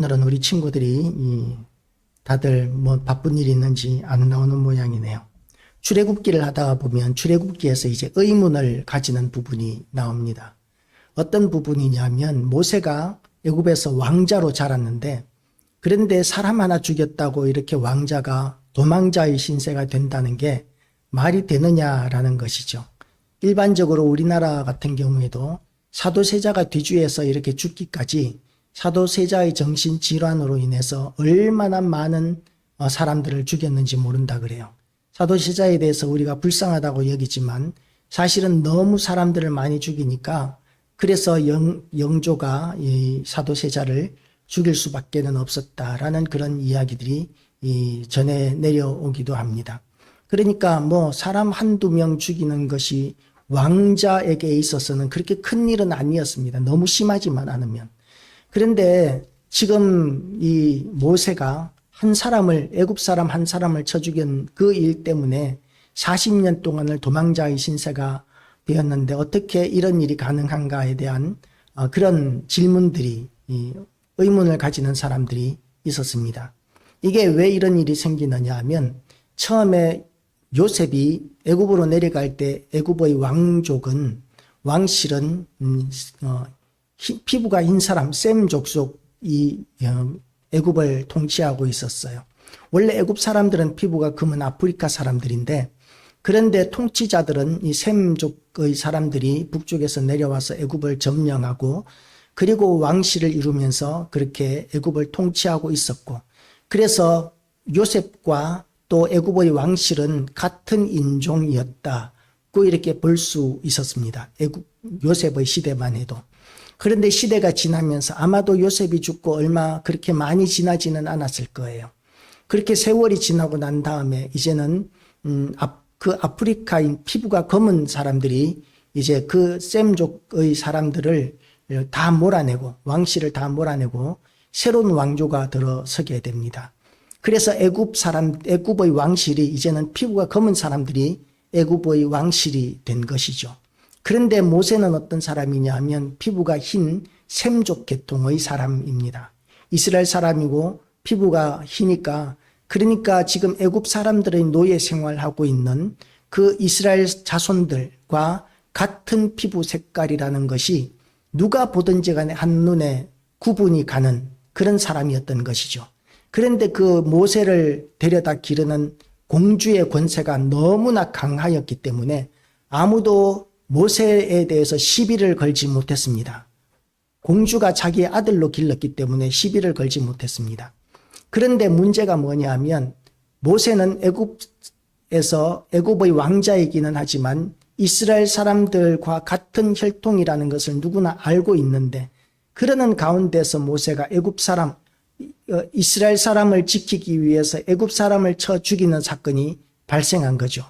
오늘은 우리 친구들이 다들 뭐 바쁜 일이 있는지 안 나오는 모양이네요. 출애굽기를 하다가 보면 출애굽기에서 이제 의문을 가지는 부분이 나옵니다. 어떤 부분이냐면 모세가 애굽에서 왕자로 자랐는데 그런데 사람 하나 죽였다고 이렇게 왕자가 도망자의 신세가 된다는 게 말이 되느냐라는 것이죠. 일반적으로 우리나라 같은 경우에도 사도세자가 뒤주해서 이렇게 죽기까지 사도세자의 정신질환으로 인해서 얼마나 많은 사람들을 죽였는지 모른다 그래요. 사도세자에 대해서 우리가 불쌍하다고 여기지만 사실은 너무 사람들을 많이 죽이니까 그래서 영조가 이 사도세자를 죽일 수밖에는 없었다라는 그런 이야기들이 전해 내려오기도 합니다. 그러니까 뭐 사람 한두 명 죽이는 것이 왕자에게 있어서는 그렇게 큰 일은 아니었습니다. 너무 심하지만 않으면. 그런데 지금 이 모세가 애굽 사람 한 사람을 쳐 죽인 그 일 때문에 40년 동안을 도망자의 신세가 되었는데 어떻게 이런 일이 가능한가에 대한 그런 질문들이 의문을 가지는 사람들이 있었습니다. 이게 왜 이런 일이 생기느냐 하면 처음에 요셉이 애굽으로 내려갈 때 애굽의 왕실은 피부가 흰 사람 셈 족속이 애굽을 통치하고 있었어요. 원래 애굽 사람들은 피부가 검은 아프리카 사람들인데 그런데 통치자들은 이 셈족의 사람들이 북쪽에서 내려와서 애굽을 점령하고 그리고 왕실을 이루면서 그렇게 애굽을 통치하고 있었고 그래서 요셉과 또 애굽의 왕실은 같은 인종이었다고 이렇게 볼 수 있었습니다. 요셉의 시대만 해도. 그런데 시대가 지나면서 아마도 요셉이 죽고 얼마 그렇게 많이 지나지는 않았을 거예요. 그렇게 세월이 지나고 난 다음에 이제는 그 아프리카인 피부가 검은 사람들이 이제 그 셈족의 사람들을 다 몰아내고 왕실을 다 몰아내고 새로운 왕조가 들어서게 됩니다. 그래서 애굽의 왕실이 이제는 피부가 검은 사람들이 애굽의 왕실이 된 것이죠. 그런데 모세는 어떤 사람이냐 하면 피부가 흰 셈족 계통의 사람입니다. 이스라엘 사람이고 피부가 희니까 그러니까 지금 애굽 사람들의 노예 생활하고 있는 그 이스라엘 자손들과 같은 피부 색깔이라는 것이 누가 보든지 간에 한눈에 구분이 가는 그런 사람이었던 것이죠. 그런데 그 모세를 데려다 기르는 공주의 권세가 너무나 강하였기 때문에 아무도 모세에 대해서 시비를 걸지 못했습니다. 공주가 자기의 아들로 길렀기 때문에 시비를 걸지 못했습니다. 그런데 문제가 뭐냐면 모세는 애굽의 왕자이기는 하지만 이스라엘 사람들과 같은 혈통이라는 것을 누구나 알고 있는데 그러는 가운데서 모세가 이스라엘 사람을 지키기 위해서 애굽 사람을 쳐 죽이는 사건이 발생한 거죠.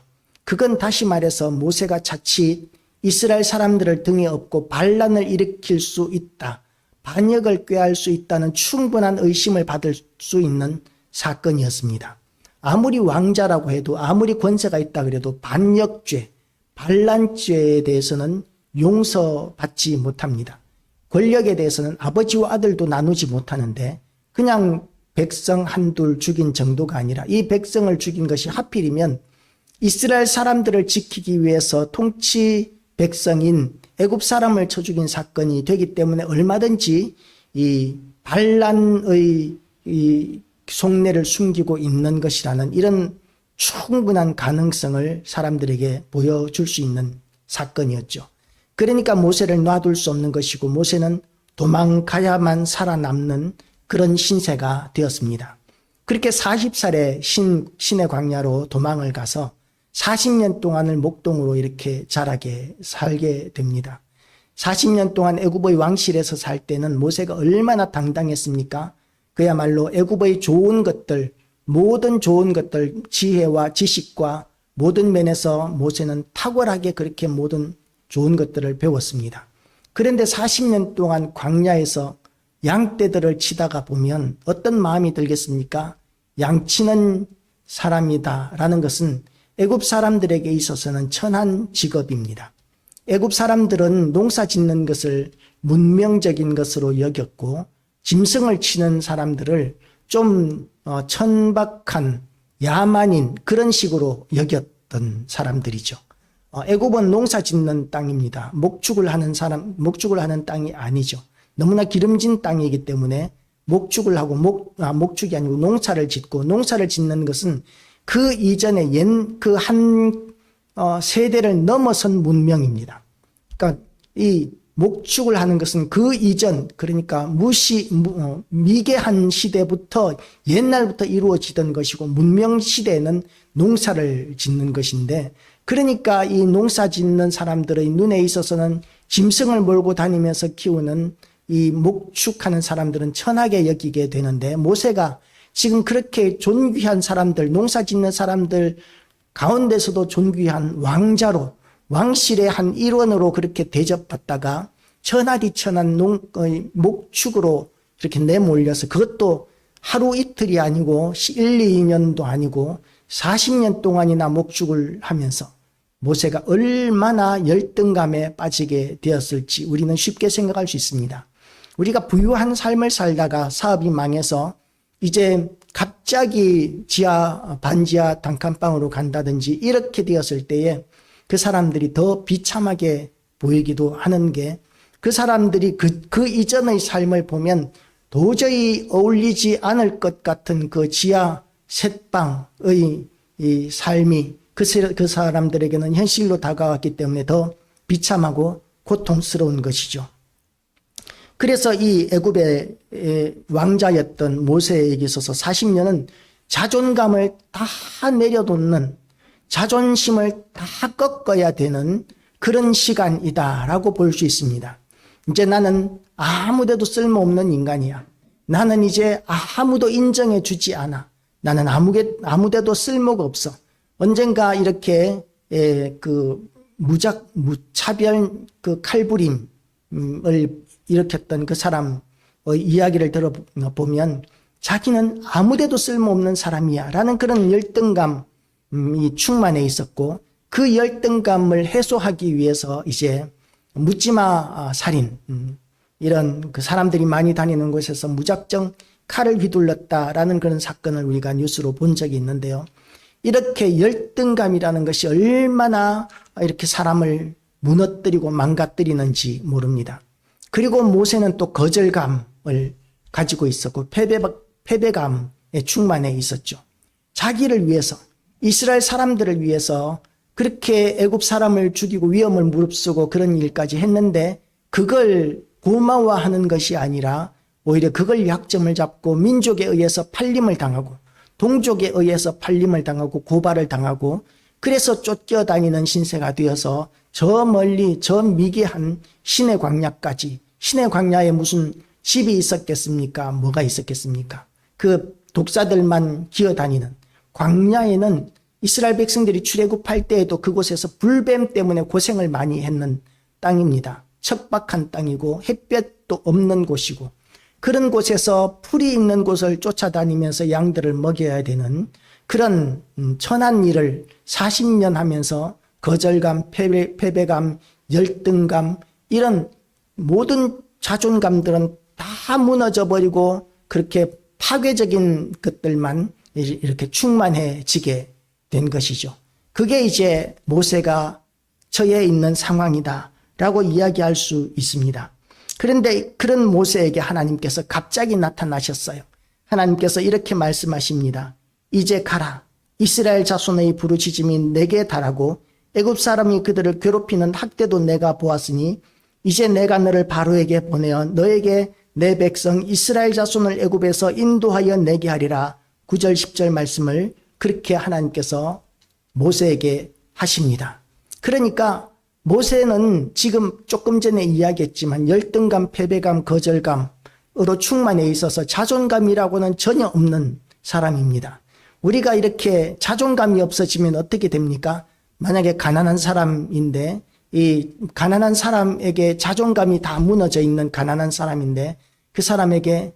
그건 다시 말해서 모세가 자칫 이스라엘 사람들을 등에 업고 반란을 일으킬 수 있다. 반역을 꾀할 수 있다는 충분한 의심을 받을 수 있는 사건이었습니다. 아무리 왕자라고 해도 아무리 권세가 있다 그래도 반역죄, 반란죄에 대해서는 용서받지 못합니다. 권력에 대해서는 아버지와 아들도 나누지 못하는데 그냥 백성 한둘 죽인 정도가 아니라 이 백성을 죽인 것이 하필이면 이스라엘 사람들을 지키기 위해서 통치 백성인 애굽 사람을 쳐 죽인 사건이 되기 때문에 얼마든지 이 반란의 이 속내를 숨기고 있는 것이라는 이런 충분한 가능성을 사람들에게 보여줄 수 있는 사건이었죠. 그러니까 모세를 놔둘 수 없는 것이고 모세는 도망가야만 살아남는 그런 신세가 되었습니다. 그렇게 40살에 신의 광야로 도망을 가서 40년 동안을 목동으로 이렇게 자라게 살게 됩니다. 40년 동안 애굽의 왕실에서 살 때는 모세가 얼마나 당당했습니까? 그야말로 애굽의 좋은 것들, 모든 좋은 것들, 지혜와 지식과 모든 면에서 모세는 탁월하게 그렇게 모든 좋은 것들을 배웠습니다. 그런데 40년 동안 광야에서 양떼들을 치다가 보면 어떤 마음이 들겠습니까? 양치는 사람이다라는 것은 애굽 사람들에게 있어서는 천한 직업입니다. 애굽 사람들은 농사 짓는 것을 문명적인 것으로 여겼고 짐승을 치는 사람들을 좀 천박한 야만인 그런 식으로 여겼던 사람들이죠. 애굽은 농사 짓는 땅입니다. 목축을 하는 땅이 아니죠. 너무나 기름진 땅이기 때문에 목축을 하고 목축이 아니고 농사를 짓고, 농사를 짓는 것은 그 이전에 그 한 세대를 넘어선 문명입니다. 그러니까 이 목축을 하는 것은 그 이전, 그러니까 미개한 시대부터 옛날부터 이루어지던 것이고, 문명 시대에는 농사를 짓는 것인데, 그러니까 이 농사 짓는 사람들의 눈에 있어서는 짐승을 몰고 다니면서 키우는 이 목축하는 사람들은 천하게 여기게 되는데, 모세가 지금 그렇게 존귀한 사람들, 농사 짓는 사람들 가운데서도 존귀한 왕자로, 왕실의 한 일원으로 그렇게 대접받다가 천하디천한 목축으로 이렇게 내몰려서, 그것도 하루 이틀이 아니고 1, 2년도 아니고 40년 동안이나 목축을 하면서 모세가 얼마나 열등감에 빠지게 되었을지 우리는 쉽게 생각할 수 있습니다. 우리가 부유한 삶을 살다가 사업이 망해서 이제 갑자기 반지하 단칸방으로 간다든지 이렇게 되었을 때에 그 사람들이 더 비참하게 보이기도 하는 게, 그 사람들이 그 이전의 삶을 보면 도저히 어울리지 않을 것 같은 그 지하 셋방의 이 삶이 그 사람들에게는 현실로 다가왔기 때문에 더 비참하고 고통스러운 것이죠. 그래서 이 애굽의 왕자였던 모세에게 있어서 40년은 자존감을 다 내려놓는, 자존심을 다 꺾어야 되는 그런 시간이다라고 볼 수 있습니다. 이제 나는 아무데도 쓸모없는 인간이야. 나는 이제 아무도 인정해 주지 않아. 나는 아무데도 쓸모가 없어. 언젠가 이렇게 무차별 칼부림을 일으켰던 그 사람의 이야기를 들어보면 자기는 아무데도 쓸모없는 사람이야 라는 그런 열등감이 충만해 있었고, 그 열등감을 해소하기 위해서 이제 묻지마 살인, 이런 그 사람들이 많이 다니는 곳에서 무작정 칼을 휘둘렀다라는 그런 사건을 우리가 뉴스로 본 적이 있는데요. 이렇게 열등감이라는 것이 얼마나 이렇게 사람을 무너뜨리고 망가뜨리는지 모릅니다. 그리고 모세는 또 거절감을 가지고 있었고 패배감에 충만해 있었죠. 자기를 위해서, 이스라엘 사람들을 위해서 그렇게 애굽 사람을 죽이고 위험을 무릅쓰고 그런 일까지 했는데, 그걸 고마워하는 것이 아니라 오히려 그걸 약점을 잡고 민족에 의해서 팔림을 당하고, 동족에 의해서 팔림을 당하고 고발을 당하고, 그래서 쫓겨다니는 신세가 되어서 저 멀리 저 미개한 신의 광야까지, 신의 광야에 무슨 집이 있었겠습니까? 뭐가 있었겠습니까? 그 독사들만 기어다니는 광야에는 이스라엘 백성들이 출애굽할 때에도 그곳에서 불뱀 때문에 고생을 많이 했는 땅입니다. 척박한 땅이고 햇볕도 없는 곳이고, 그런 곳에서 풀이 있는 곳을 쫓아다니면서 양들을 먹여야 되는 그런 천한 일을 40년 하면서 거절감, 패배감, 열등감, 이런 모든 자존감들은 다 무너져버리고 그렇게 파괴적인 것들만 이렇게 충만해지게 된 것이죠. 그게 이제 모세가 처해 있는 상황이다 라고 이야기할 수 있습니다. 그런데 그런 모세에게 하나님께서 갑자기 나타나셨어요. 하나님께서 이렇게 말씀하십니다. 이제 가라. 이스라엘 자손의 부르짖음이 내게 달하고 애굽 사람이 그들을 괴롭히는 학대도 내가 보았으니 이제 내가 너를 바로에게 보내어 너에게 내 백성 이스라엘 자손을 애굽에서 인도하여 내게 하리라. 9절 10절 말씀을 그렇게 하나님께서 모세에게 하십니다. 그러니까 모세는 지금 조금 전에 이야기했지만 열등감, 패배감, 거절감으로 충만해 있어서 자존감이라고는 전혀 없는 사람입니다. 우리가 이렇게 자존감이 없어지면 어떻게 됩니까? 만약에 가난한 사람인데, 이 가난한 사람에게 자존감이 다 무너져 있는 가난한 사람인데 그 사람에게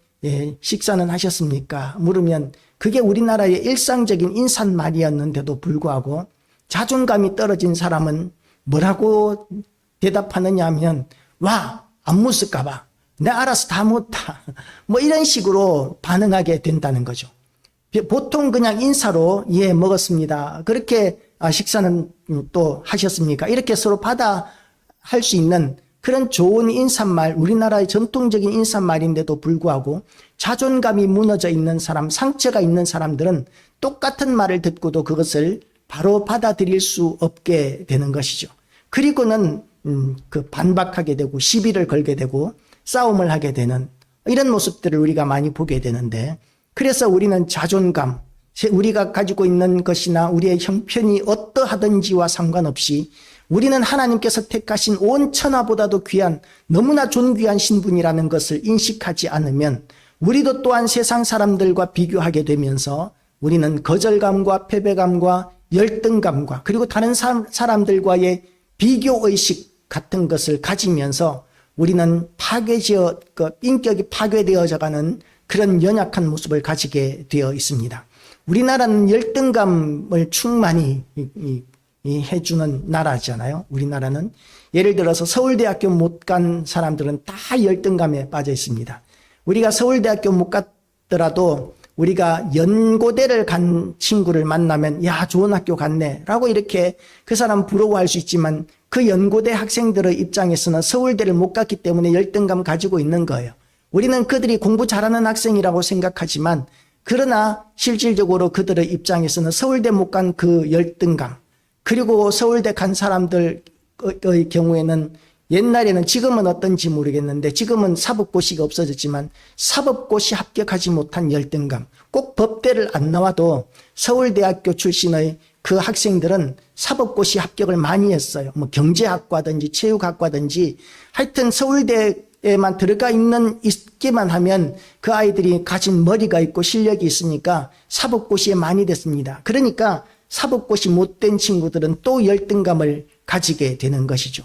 식사는 하셨습니까? 물으면 그게 우리나라의 일상적인 인사말이었는데도 불구하고 자존감이 떨어진 사람은 뭐라고 대답하느냐 하면 와, 안 묻을까 봐, 내 알아서 다 못다. 뭐 이런 식으로 반응하게 된다는 거죠. 보통 그냥 인사로 예 먹었습니다. 그렇게 식사는 또 하셨습니까? 이렇게 서로 받아 할 수 있는 그런 좋은 인사말, 우리나라의 전통적인 인사말인데도 불구하고 자존감이 무너져 있는 사람, 상처가 있는 사람들은 똑같은 말을 듣고도 그것을 바로 받아들일 수 없게 되는 것이죠. 그리고는 그 반박하게 되고 시비를 걸게 되고 싸움을 하게 되는 이런 모습들을 우리가 많이 보게 되는데, 그래서 우리는 자존감, 우리가 가지고 있는 것이나 우리의 형편이 어떠하든지와 상관없이 우리는 하나님께서 택하신 온 천하보다도 귀한 너무나 존귀한 신분이라는 것을 인식하지 않으면 우리도 또한 세상 사람들과 비교하게 되면서 우리는 거절감과 패배감과 열등감과 그리고 다른 사람들과의 비교의식 같은 것을 가지면서 우리는 인격이 파괴되어져 가는 그런 연약한 모습을 가지게 되어 있습니다. 우리나라는 열등감을 충만히 해주는 나라잖아요. 우리나라는 예를 들어서 서울대학교 못 간 사람들은 다 열등감에 빠져 있습니다. 우리가 서울대학교 못 갔더라도 우리가 연고대를 간 친구를 만나면 야 좋은 학교 갔네 라고 이렇게 그 사람 부러워할 수 있지만, 그 연고대 학생들의 입장에서는 서울대를 못 갔기 때문에 열등감 가지고 있는 거예요. 우리는 그들이 공부 잘하는 학생이라고 생각하지만, 그러나 실질적으로 그들의 입장에서는 서울대 못 간 그 열등감, 그리고 서울대 간 사람들의 경우에는 옛날에는, 지금은 어떤지 모르겠는데 지금은 사법고시가 없어졌지만 사법고시 합격하지 못한 열등감, 꼭 법대를 안 나와도 서울대학교 출신의 그 학생들은 사법고시 합격을 많이 했어요. 뭐 경제학과든지 체육학과든지 하여튼 서울대에만 들어가 있기만 하면 그 아이들이 가진 머리가 있고 실력이 있으니까 사법고시에 많이 됐습니다. 그러니까 사법고시 못된 친구들은 또 열등감을 가지게 되는 것이죠.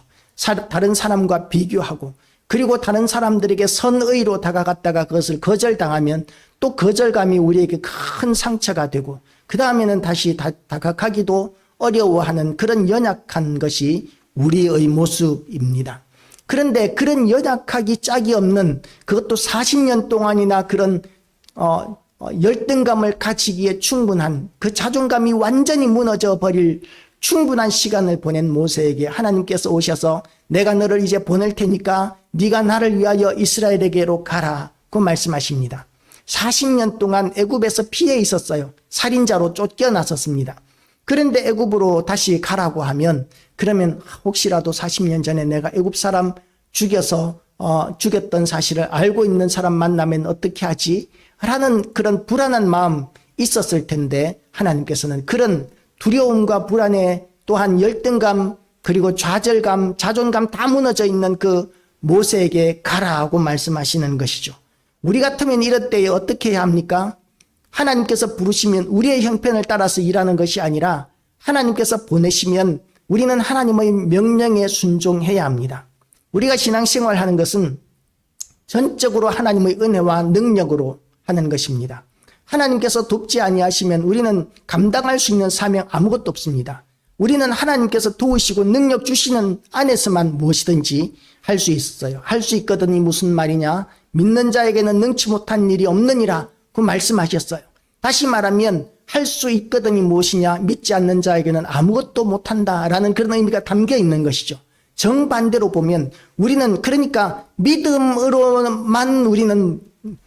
다른 사람과 비교하고, 그리고 다른 사람들에게 선의로 다가갔다가 그것을 거절당하면 또 거절감이 우리에게 큰 상처가 되고, 그 다음에는 다시 다가가기도 어려워하는 그런 연약한 것이 우리의 모습입니다. 그런데 그런 연약하기 짝이 없는, 그것도 40년 동안이나 그런 열등감을 가지기에 충분한, 그 자존감이 완전히 무너져 버릴 충분한 시간을 보낸 모세에게 하나님께서 오셔서 내가 너를 이제 보낼 테니까 네가 나를 위하여 이스라엘에게로 가라고 말씀하십니다. 40년 동안 애굽에서 피해 있었어요. 살인자로 쫓겨났었습니다. 그런데 애굽으로 다시 가라고 하면, 그러면 혹시라도 40년 전에 내가 애굽 사람 죽여서 죽였던 사실을 알고 있는 사람 만나면 어떻게 하지? 라는 그런 불안한 마음 있었을 텐데, 하나님께서는 그런 두려움과 불안에 또한 열등감, 그리고 좌절감, 자존감 다 무너져 있는 그 모세에게 가라고 말씀하시는 것이죠. 우리 같으면 이럴 때에 어떻게 해야 합니까? 하나님께서 부르시면 우리의 형편을 따라서 일하는 것이 아니라 하나님께서 보내시면 우리는 하나님의 명령에 순종해야 합니다. 우리가 신앙생활하는 것은 전적으로 하나님의 은혜와 능력으로 하는 것입니다. 하나님께서 돕지 아니하시면 우리는 감당할 수 있는 사명 아무것도 없습니다. 우리는 하나님께서 도우시고 능력 주시는 안에서만 무엇이든지 할 수 있어요. 할 수 있거든이 무슨 말이냐? 믿는 자에게는 능치 못한 일이 없느니라 그 말씀하셨어요. 다시 말하면 할 수 있거든이 무엇이냐? 믿지 않는 자에게는 아무것도 못한다라는 그런 의미가 담겨 있는 것이죠. 정반대로 보면 우리는 그러니까 믿음으로만 우리는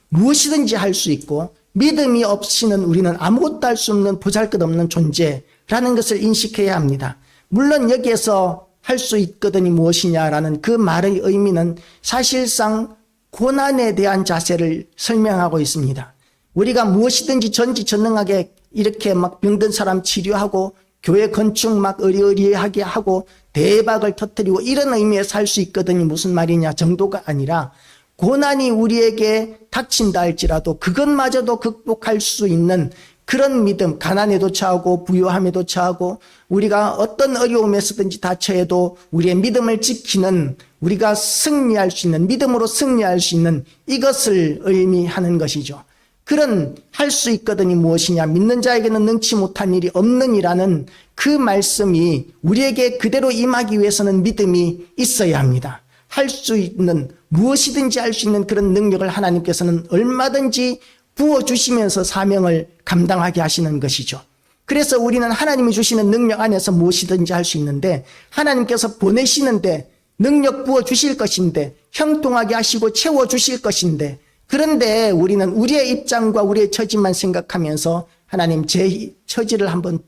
무엇이든지 할 수 있고, 믿음이 없이는 우리는 아무것도 할 수 없는 보잘것없는 존재라는 것을 인식해야 합니다. 물론 여기에서 할 수 있거든이 무엇이냐라는 그 말의 의미는 사실상 고난에 대한 자세를 설명하고 있습니다. 우리가 무엇이든지 전지전능하게 이렇게 막 병든 사람 치료하고 교회 건축 막 의리의리하게 하고 대박을 터뜨리고 이런 의미에서 할 수 있거든이 무슨 말이냐 정도가 아니라, 고난이 우리에게 닥친다 할지라도 그것마저도 극복할 수 있는 그런 믿음, 가난에도 처하고 부유함에도 처하고 우리가 어떤 어려움에서든지 닥쳐도 우리의 믿음을 지키는, 우리가 승리할 수 있는, 믿음으로 승리할 수 있는 이것을 의미하는 것이죠. 그런 할 수 있거든이 무엇이냐, 믿는 자에게는 능치 못한 일이 없느니라는 그 말씀이 우리에게 그대로 임하기 위해서는 믿음이 있어야 합니다. 할 수 있는, 무엇이든지 할 수 있는 그런 능력을 하나님께서는 얼마든지 부어주시면서 사명을 감당하게 하시는 것이죠. 그래서 우리는 하나님이 주시는 능력 안에서 무엇이든지 할 수 있는데, 하나님께서 보내시는데 능력 부어주실 것인데, 형통하게 하시고 채워주실 것인데, 그런데 우리는 우리의 입장과 우리의 처지만 생각하면서 하나님 제 처지를 한번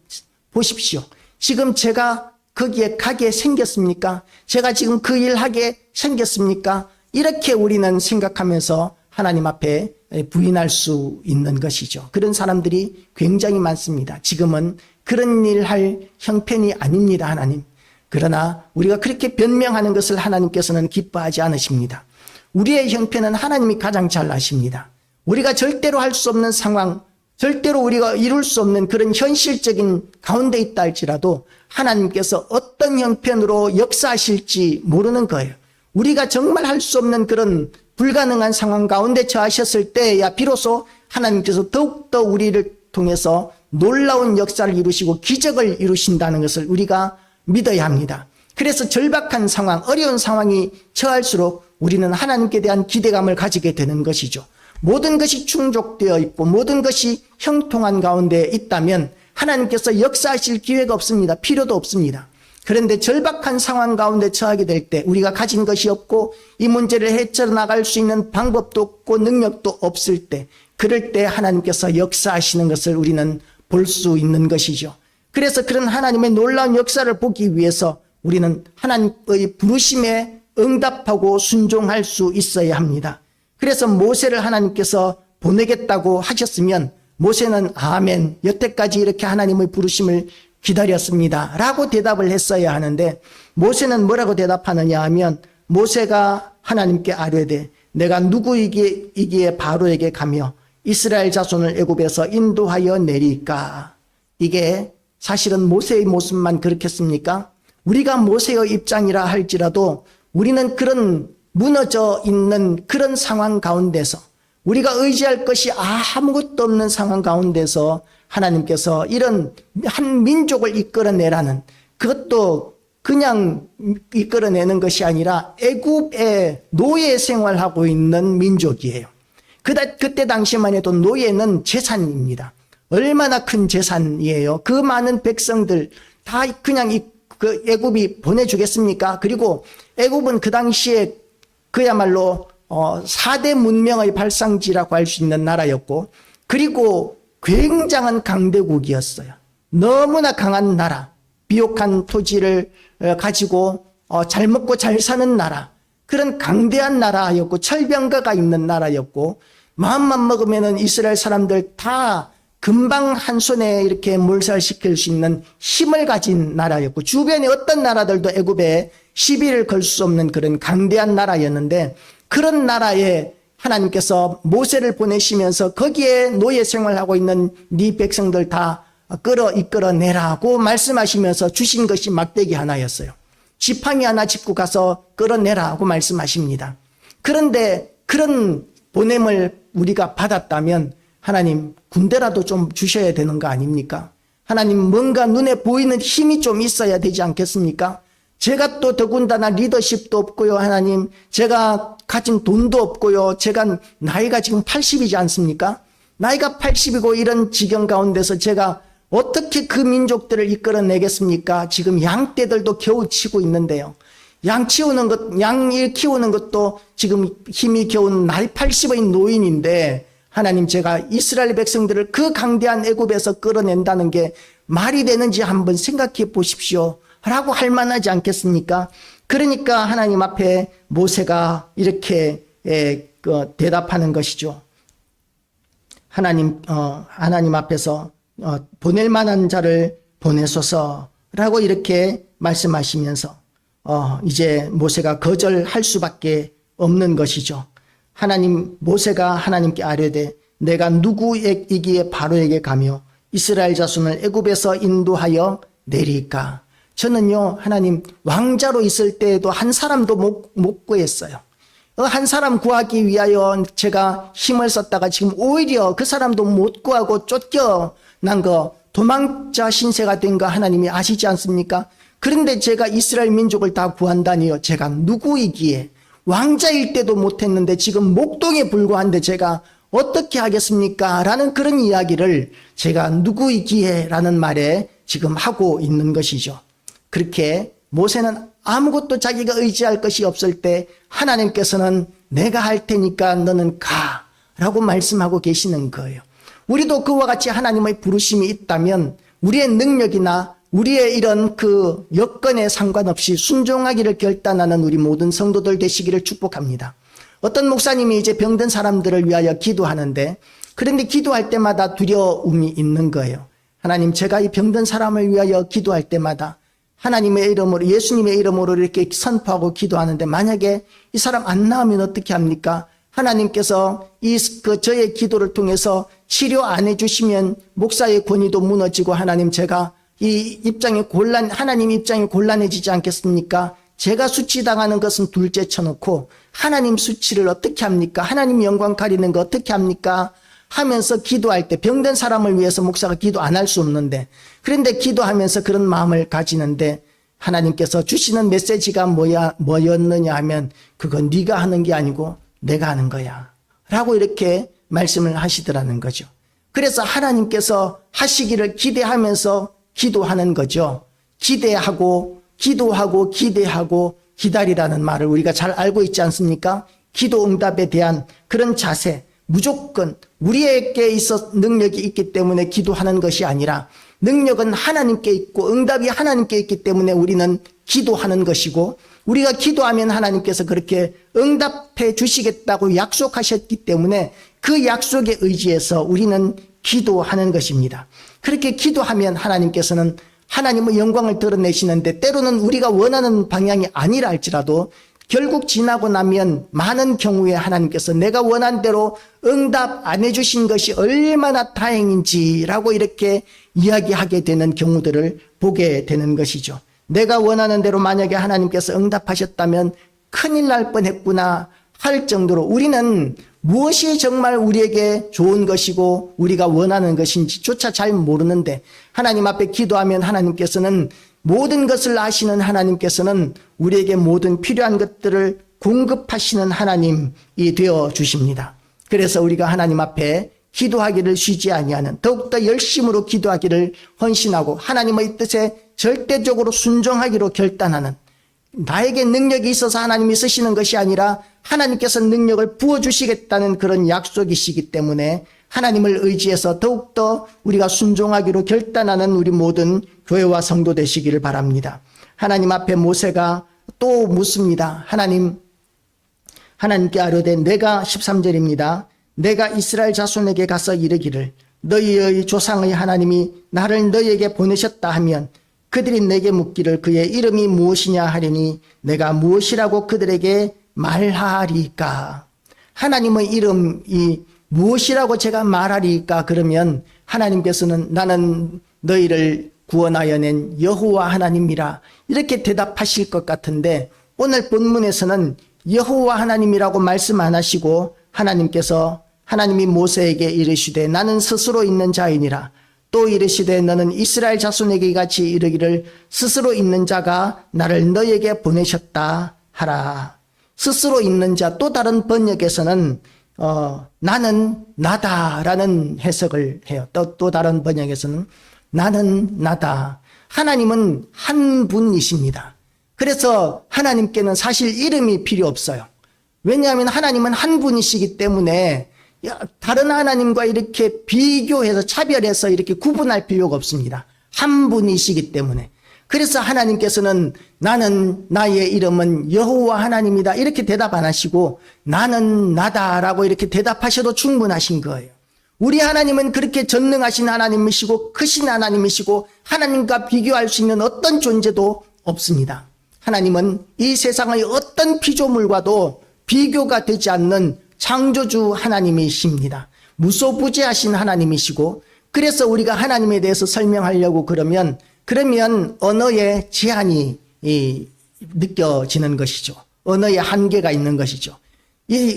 보십시오. 지금 제가 거기에 가게 생겼습니까? 제가 지금 그 일 하게 생겼습니까? 이렇게 우리는 생각하면서 하나님 앞에 부인할 수 있는 것이죠. 그런 사람들이 굉장히 많습니다. 지금은 그런 일 할 형편이 아닙니다, 하나님. 그러나 우리가 그렇게 변명하는 것을 하나님께서는 기뻐하지 않으십니다. 우리의 형편은 하나님이 가장 잘 아십니다. 우리가 절대로 할 수 없는 상황, 절대로 우리가 이룰 수 없는 그런 현실적인 가운데 있다 할지라도 하나님께서 어떤 형편으로 역사하실지 모르는 거예요. 우리가 정말 할 수 없는 그런 불가능한 상황 가운데 처하셨을 때야 비로소 하나님께서 더욱더 우리를 통해서 놀라운 역사를 이루시고 기적을 이루신다는 것을 우리가 믿어야 합니다. 그래서 절박한 상황, 어려운 상황이 처할수록 우리는 하나님께 대한 기대감을 가지게 되는 것이죠. 모든 것이 충족되어 있고 모든 것이 형통한 가운데 있다면 하나님께서 역사하실 기회가 없습니다. 필요도 없습니다. 그런데 절박한 상황 가운데 처하게 될 때, 우리가 가진 것이 없고 이 문제를 헤쳐나갈 수 있는 방법도 없고 능력도 없을 때, 그럴 때 하나님께서 역사하시는 것을 우리는 볼 수 있는 것이죠. 그래서 그런 하나님의 놀라운 역사를 보기 위해서 우리는 하나님의 부르심에 응답하고 순종할 수 있어야 합니다. 그래서 모세를 하나님께서 보내겠다고 하셨으면 모세는 아멘, 여태까지 이렇게 하나님의 부르심을 기다렸습니다 라고 대답을 했어야 하는데, 모세는 뭐라고 대답하느냐 하면, 모세가 하나님께 아뢰되 내가 누구이기에 바로에게 가며 이스라엘 자손을 애굽에서 인도하여 내리까. 이게 사실은 모세의 모습만 그렇겠습니까? 우리가 모세의 입장이라 할지라도 우리는 그런 무너져 있는 그런 상황 가운데서, 우리가 의지할 것이 아무것도 없는 상황 가운데서 하나님께서 이런 한 민족을 이끌어내라는, 그것도 그냥 이끌어내는 것이 아니라 애굽의 노예 생활하고 있는 민족이에요. 그때 당시만 해도 노예는 재산입니다. 얼마나 큰 재산이에요. 그 많은 백성들 다 그냥 그 애굽이 보내주겠습니까? 그리고 애굽은 그 당시에 그야말로 4대 문명의 발상지라고 할 수 있는 나라였고, 그리고 굉장한 강대국이었어요. 너무나 강한 나라, 비옥한 토지를 가지고 잘 먹고 잘 사는 나라, 그런 강대한 나라였고 철병가가 있는 나라였고, 마음만 먹으면 이스라엘 사람들 다 금방 한 손에 이렇게 몰살시킬 수 있는 힘을 가진 나라였고, 주변의 어떤 나라들도 애굽에 시비를 걸 수 없는 그런 강대한 나라였는데, 그런 나라에 하나님께서 모세를 보내시면서 거기에 노예 생활하고 있는 네 백성들 다 이끌어내라고 말씀하시면서 주신 것이 막대기 하나였어요. 지팡이 하나 짚고 가서 끌어내라고 말씀하십니다. 그런데 그런 보냄을 우리가 받았다면 하나님 군대라도 좀 주셔야 되는 거 아닙니까? 하나님 뭔가 눈에 보이는 힘이 좀 있어야 되지 않겠습니까? 제가 또 더군다나 리더십도 없고요. 하나님, 제가 가진 돈도 없고요. 제가 나이가 지금 80이지 않습니까? 나이가 80이고 이런 지경 가운데서 제가 어떻게 그 민족들을 이끌어내겠습니까? 지금 양떼들도 겨우 치고 있는데요. 양 키우는 것도 지금 힘이 겨우 나이 80의 노인인데, 하나님, 제가 이스라엘 백성들을 그 강대한 애굽에서 끌어낸다는 게 말이 되는지 한번 생각해 보십시오 라고 할 만하지 않겠습니까? 그러니까 하나님 앞에 모세가 이렇게 대답하는 것이죠. 하나님 앞에서 보낼 만한 자를 보내소서라고 이렇게 말씀하시면서 이제 모세가 거절할 수밖에 없는 것이죠. 모세가 하나님께 아뢰되 내가 누구이기에 바로에게 가며 이스라엘 자손을 애굽에서 인도하여 내릴까? 저는요, 하나님, 왕자로 있을 때에도 한 사람도 못 구했어요. 한 사람 구하기 위하여 제가 힘을 썼다가 지금 오히려 그 사람도 못 구하고 쫓겨난 거, 도망자 신세가 된 거 하나님이 아시지 않습니까? 그런데 제가 이스라엘 민족을 다 구한다니요. 제가 누구이기에, 왕자일 때도 못했는데 지금 목동에 불과한데 제가 어떻게 하겠습니까? 라는 그런 이야기를 제가 누구이기에 라는 말에 지금 하고 있는 것이죠. 그렇게 모세는 아무것도 자기가 의지할 것이 없을 때 하나님께서는 내가 할 테니까 너는 가 라고 말씀하고 계시는 거예요. 우리도 그와 같이 하나님의 부르심이 있다면 우리의 능력이나 우리의 이런 그 여건에 상관없이 순종하기를 결단하는 우리 모든 성도들 되시기를 축복합니다. 어떤 목사님이 이제 병든 사람들을 위하여 기도하는데, 그런데 기도할 때마다 두려움이 있는 거예요. 하나님, 제가 이 병든 사람을 위하여 기도할 때마다 하나님의 이름으로, 예수님의 이름으로 이렇게 선포하고 기도하는데 만약에 이 사람 안 나으면 어떻게 합니까? 하나님께서 저의 기도를 통해서 치료 안 해주시면 목사의 권위도 무너지고 하나님, 제가 하나님 입장이 곤란해지지 않겠습니까? 제가 수치당하는 것은 둘째 쳐놓고 하나님 수치를 어떻게 합니까? 하나님 영광 가리는 거 어떻게 합니까? 하면서 기도할 때 병든 사람을 위해서 목사가 기도 안 할 수 없는데, 그런데 기도하면서 그런 마음을 가지는데 하나님께서 주시는 메시지가 뭐였느냐 하면 그건 네가 하는 게 아니고 내가 하는 거야 라고 이렇게 말씀을 하시더라는 거죠. 그래서 하나님께서 하시기를 기대하면서 기도하는 거죠. 기대하고 기도하고 기대하고 기다리라는 말을 우리가 잘 알고 있지 않습니까? 기도 응답에 대한 그런 자세, 무조건 우리에게 있어 능력이 있기 때문에 기도하는 것이 아니라 능력은 하나님께 있고 응답이 하나님께 있기 때문에 우리는 기도하는 것이고, 우리가 기도하면 하나님께서 그렇게 응답해 주시겠다고 약속하셨기 때문에 그 약속에 의지해서 우리는 기도하는 것입니다. 그렇게 기도하면 하나님께서는 하나님의 영광을 드러내시는데, 때로는 우리가 원하는 방향이 아니라 할지라도 결국 지나고 나면 많은 경우에 하나님께서 내가 원한 대로 응답 안 해주신 것이 얼마나 다행인지라고 이렇게 이야기하게 되는 경우들을 보게 되는 것이죠. 내가 원하는 대로 만약에 하나님께서 응답하셨다면 큰일 날 뻔했구나 할 정도로 우리는 무엇이 정말 우리에게 좋은 것이고 우리가 원하는 것인지조차 잘 모르는데, 하나님 앞에 기도하면 하나님께서는 모든 것을 아시는 하나님께서는 우리에게 모든 필요한 것들을 공급하시는 하나님이 되어 주십니다. 그래서 우리가 하나님 앞에 기도하기를 쉬지 아니하는, 더욱더 열심으로 기도하기를 헌신하고 하나님의 뜻에 절대적으로 순종하기로 결단하는, 나에게 능력이 있어서 하나님이 쓰시는 것이 아니라 하나님께서 능력을 부어주시겠다는 그런 약속이시기 때문에 하나님을 의지해서 더욱더 우리가 순종하기로 결단하는 우리 모든 교회와 성도 되시기를 바랍니다. 하나님 앞에 모세가 또 묻습니다. 하나님께 아뢰되 내가 13절입니다. 내가 이스라엘 자손에게 가서 이르기를 너희의 조상의 하나님이 나를 너희에게 보내셨다 하면 그들이 내게 묻기를 그의 이름이 무엇이냐 하리니 내가 무엇이라고 그들에게 말하리까? 하나님의 이름이 무엇이라고 제가 말하리까? 그러면 하나님께서는 나는 너희를 구원하여 낸 여호와 하나님이라 이렇게 대답하실 것 같은데, 오늘 본문에서는 여호와 하나님이라고 말씀 안 하시고 하나님이 모세에게 이르시되 나는 스스로 있는 자이니라, 또 이르시되 너는 이스라엘 자손에게 같이 이르기를 스스로 있는 자가 나를 너희에게 보내셨다 하라. 스스로 있는 자, 또 다른 번역에서는 나는 나다라는 해석을 해요. 또 다른 번역에서는 나는 나다. 하나님은 한 분이십니다. 그래서 하나님께는 사실 이름이 필요 없어요. 왜냐하면 하나님은 한 분이시기 때문에 다른 하나님과 이렇게 비교해서 차별해서 이렇게 구분할 필요가 없습니다. 한 분이시기 때문에. 그래서 하나님께서는 나는 나의 이름은 여호와 하나님이다 이렇게 대답 안 하시고 나는 나다라고 이렇게 대답하셔도 충분하신 거예요. 우리 하나님은 그렇게 전능하신 하나님이시고 크신 하나님이시고 하나님과 비교할 수 있는 어떤 존재도 없습니다. 하나님은 이 세상의 어떤 피조물과도 비교가 되지 않는 창조주 하나님이십니다. 무소부재하신 하나님이시고, 그래서 우리가 하나님에 대해서 설명하려고 그러면 언어의 제한이 느껴지는 것이죠. 언어의 한계가 있는 것이죠.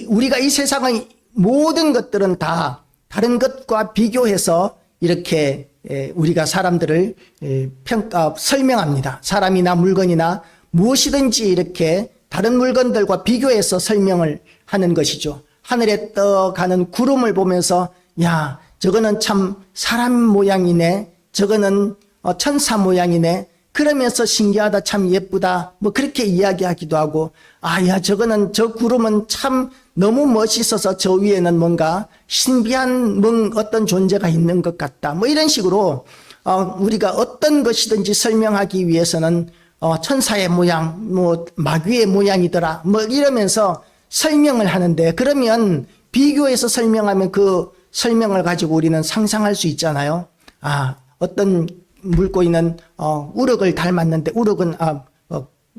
우리가 이 세상의 모든 것들은 다 다른 것과 비교해서 이렇게 우리가 사람들을 설명합니다. 사람이나 물건이나 무엇이든지 이렇게 다른 물건들과 비교해서 설명을 하는 것이죠. 하늘에 떠가는 구름을 보면서 야, 저거는 참 사람 모양이네. 저거는 천사 모양이네. 그러면서 신기하다, 참 예쁘다, 뭐 그렇게 이야기하기도 하고, 야, 저거는, 저 구름은 참 너무 멋있어서 저 위에는 뭔가 신비한 어떤 존재가 있는 것 같다. 뭐 이런 식으로 우리가 어떤 것이든지 설명하기 위해서는 천사의 모양, 뭐 마귀의 모양이더라, 뭐 이러면서 설명을 하는데, 그러면 비교해서 설명하면 그 설명을 가지고 우리는 상상할 수 있잖아요. 어떤 물고기는 우럭을 닮았는데 우럭은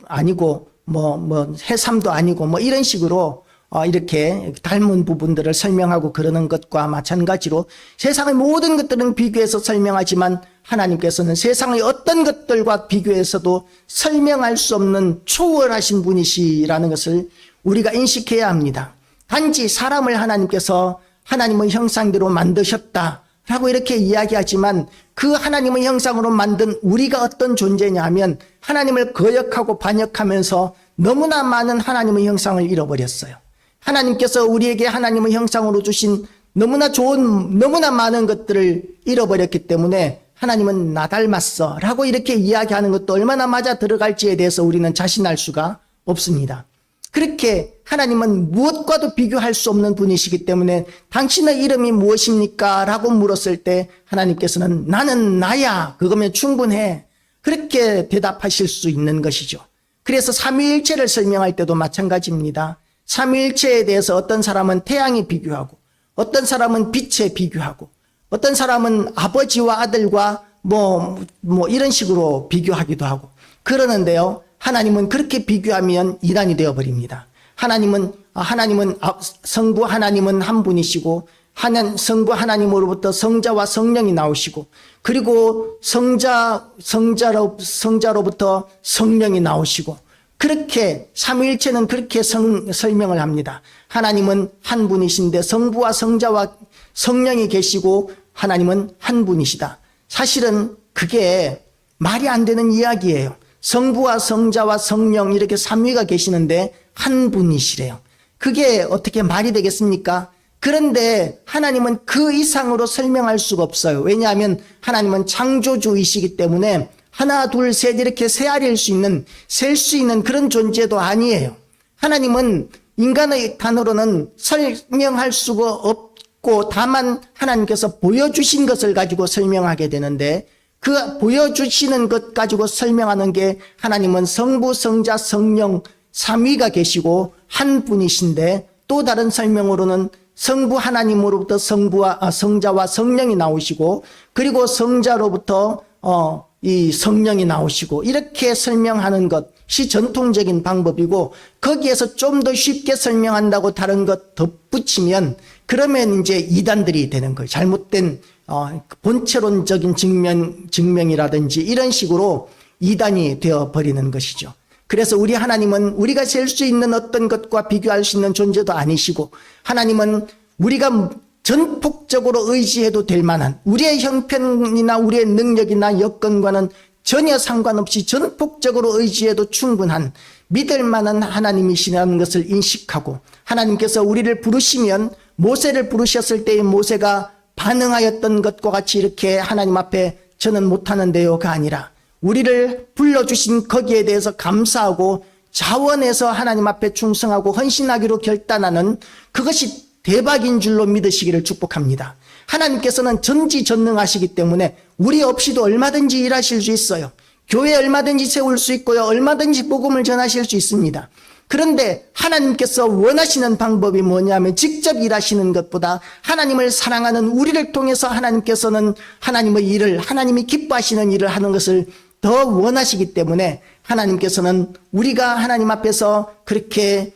아니고 뭐 해삼도 아니고 뭐 이런 식으로 이렇게 닮은 부분들을 설명하고 그러는 것과 마찬가지로 세상의 모든 것들은 비교해서 설명하지만 하나님께서는 세상의 어떤 것들과 비교해서도 설명할 수 없는 초월하신 분이시라는 것을 우리가 인식해야 합니다. 단지 사람을 하나님께서 하나님의 형상대로 만드셨다 라고 이렇게 이야기하지만 그 하나님의 형상으로 만든 우리가 어떤 존재냐 하면 하나님을 거역하고 반역하면서 너무나 많은 하나님의 형상을 잃어버렸어요. 하나님께서 우리에게 하나님의 형상으로 주신 너무나 좋은, 너무나 많은 것들을 잃어버렸기 때문에 하나님은 나 닮았어 라고 이렇게 이야기하는 것도 얼마나 맞아 들어갈지에 대해서 우리는 자신할 수가 없습니다. 그렇게 하나님은 무엇과도 비교할 수 없는 분이시기 때문에 당신의 이름이 무엇입니까? 라고 물었을 때 하나님께서는 나는 나야. 그거면 충분해. 그렇게 대답하실 수 있는 것이죠. 그래서 삼위일체를 설명할 때도 마찬가지입니다. 삼위일체에 대해서 어떤 사람은 태양에 비교하고 어떤 사람은 빛에 비교하고 어떤 사람은 아버지와 아들과 뭐 이런 식으로 비교하기도 하고 그러는데요. 하나님은 그렇게 비교하면 이단이 되어버립니다. 하나님은 성부 하나님은 한 분이시고 성부 하나님으로부터 성자와 성령이 나오시고 그리고 성자로부터 성령이 나오시고 그렇게 삼위일체는 그렇게 설명을 합니다. 하나님은 한 분이신데 성부와 성자와 성령이 계시고 하나님은 한 분이시다. 사실은 그게 말이 안 되는 이야기예요. 성부와 성자와 성령 이렇게 삼위가 계시는데 한 분이시래요. 그게 어떻게 말이 되겠습니까? 그런데 하나님은 그 이상으로 설명할 수가 없어요. 왜냐하면 하나님은 창조주이시기 때문에 하나, 둘, 셋 이렇게 세아릴 수 있는, 셀 수 있는 그런 존재도 아니에요. 하나님은 인간의 단어로는 설명할 수가 없고 다만 하나님께서 보여주신 것을 가지고 설명하게 되는데 그 보여주시는 것 가지고 설명하는 게 하나님은 성부, 성자, 성령 삼위가 계시고 한 분이신데 또 다른 설명으로는 성부 하나님으로부터 성자와 성령이 나오시고 그리고 성자로부터 이 성령이 나오시고 이렇게 설명하는 것이 전통적인 방법이고 거기에서 좀 더 쉽게 설명한다고 다른 것 덧붙이면 그러면 이제 이단들이 되는 거예요. 잘못된 본체론적인 증명이라든지 이런 식으로 이단이 되어버리는 것이죠. 그래서 우리 하나님은 우리가 셀 수 있는 어떤 것과 비교할 수 있는 존재도 아니시고 하나님은 우리가 전폭적으로 의지해도 될 만한 우리의 형편이나 우리의 능력이나 여건과는 전혀 상관없이 전폭적으로 의지해도 충분한 믿을 만한 하나님이시라는 것을 인식하고 하나님께서 우리를 부르시면 모세를 부르셨을 때의 모세가 반응하였던 것과 같이 이렇게 하나님 앞에 저는 못하는데요가 아니라 우리를 불러주신 거기에 대해서 감사하고 자원해서 하나님 앞에 충성하고 헌신하기로 결단하는 그것이 대박인 줄로 믿으시기를 축복합니다. 하나님께서는 전지전능하시기 때문에 우리 없이도 얼마든지 일하실 수 있어요. 교회 얼마든지 세울 수 있고요. 얼마든지 복음을 전하실 수 있습니다. 그런데 하나님께서 원하시는 방법이 뭐냐면 직접 일하시는 것보다 하나님을 사랑하는 우리를 통해서 하나님께서는 하나님의 일을 하나님이 기뻐하시는 일을 하는 것을 더 원하시기 때문에 하나님께서는 우리가 하나님 앞에서 그렇게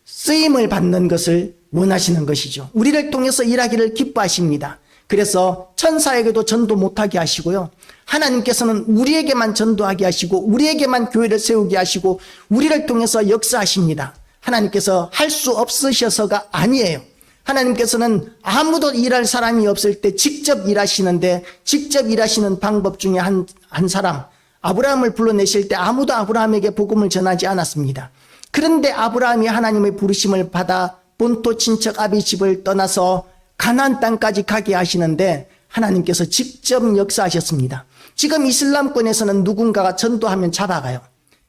쓰임을 받는 것을 원하시는 것이죠. 우리를 통해서 일하기를 기뻐하십니다. 그래서 천사에게도 전도 못하게 하시고요. 하나님께서는 우리에게만 전도하게 하시고 우리에게만 교회를 세우게 하시고 우리를 통해서 역사하십니다. 하나님께서 할 수 없으셔서가 아니에요. 하나님께서는 아무도 일할 사람이 없을 때 직접 일하시는데 직접 일하시는 방법 중에 한 사람 아브라함을 불러내실 때 아무도 아브라함에게 복음을 전하지 않았습니다. 그런데 아브라함이 하나님의 부르심을 받아 본토 친척 아비 집을 떠나서 가나안 땅까지 가게 하시는데 하나님께서 직접 역사하셨습니다. 지금 이슬람권에서는 누군가가 전도하면 잡아가요.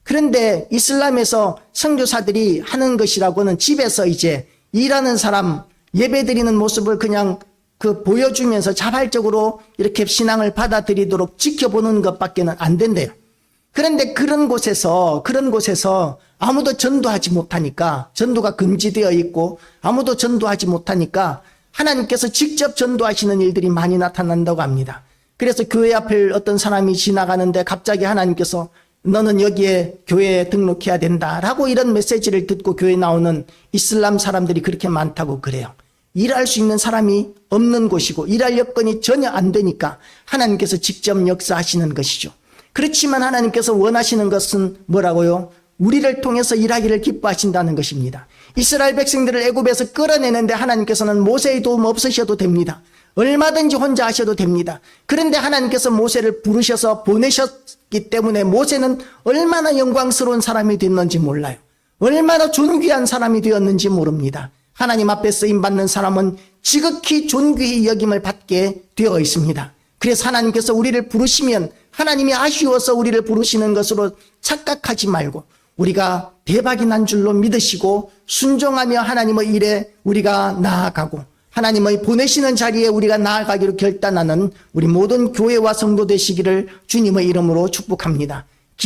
그런데 이슬람에서 선교사들이 하는 것이라고는 집에서 이제 일하는 사람 예배드리는 모습을 그냥 보여주면서 자발적으로 이렇게 신앙을 받아들이도록 지켜보는 것밖에는 안 된대요. 그런데 그런 곳에서 아무도 전도하지 못하니까, 전도가 금지되어 있고 아무도 전도하지 못하니까 하나님께서 직접 전도하시는 일들이 많이 나타난다고 합니다. 그래서 교회 앞을 어떤 사람이 지나가는데 갑자기 하나님께서 너는 여기에 교회에 등록해야 된다라고 이런 메시지를 듣고 교회에 나오는 이슬람 사람들이 그렇게 많다고 그래요. 일할 수 있는 사람이 없는 곳이고 일할 여건이 전혀 안 되니까 하나님께서 직접 역사하시는 것이죠. 그렇지만 하나님께서 원하시는 것은 뭐라고요? 우리를 통해서 일하기를 기뻐하신다는 것입니다. 이스라엘 백성들을 애굽에서 끌어내는데 하나님께서는 모세의 도움 없으셔도 됩니다. 얼마든지 혼자 하셔도 됩니다. 그런데 하나님께서 모세를 부르셔서 보내셨기 때문에 모세는 얼마나 영광스러운 사람이 됐는지 몰라요. 얼마나 존귀한 사람이 되었는지 모릅니다. 하나님 앞에 쓰임받는 사람은 지극히 존귀히 여김을 받게 되어 있습니다. 그래서 하나님께서 우리를 부르시면 하나님이 아쉬워서 우리를 부르시는 것으로 착각하지 말고 우리가 대박이 난 줄로 믿으시고 순종하며 하나님의 일에 우리가 나아가고 하나님의 보내시는 자리에 우리가 나아가기로 결단하는 우리 모든 교회와 성도 되시기를 주님의 이름으로 축복합니다.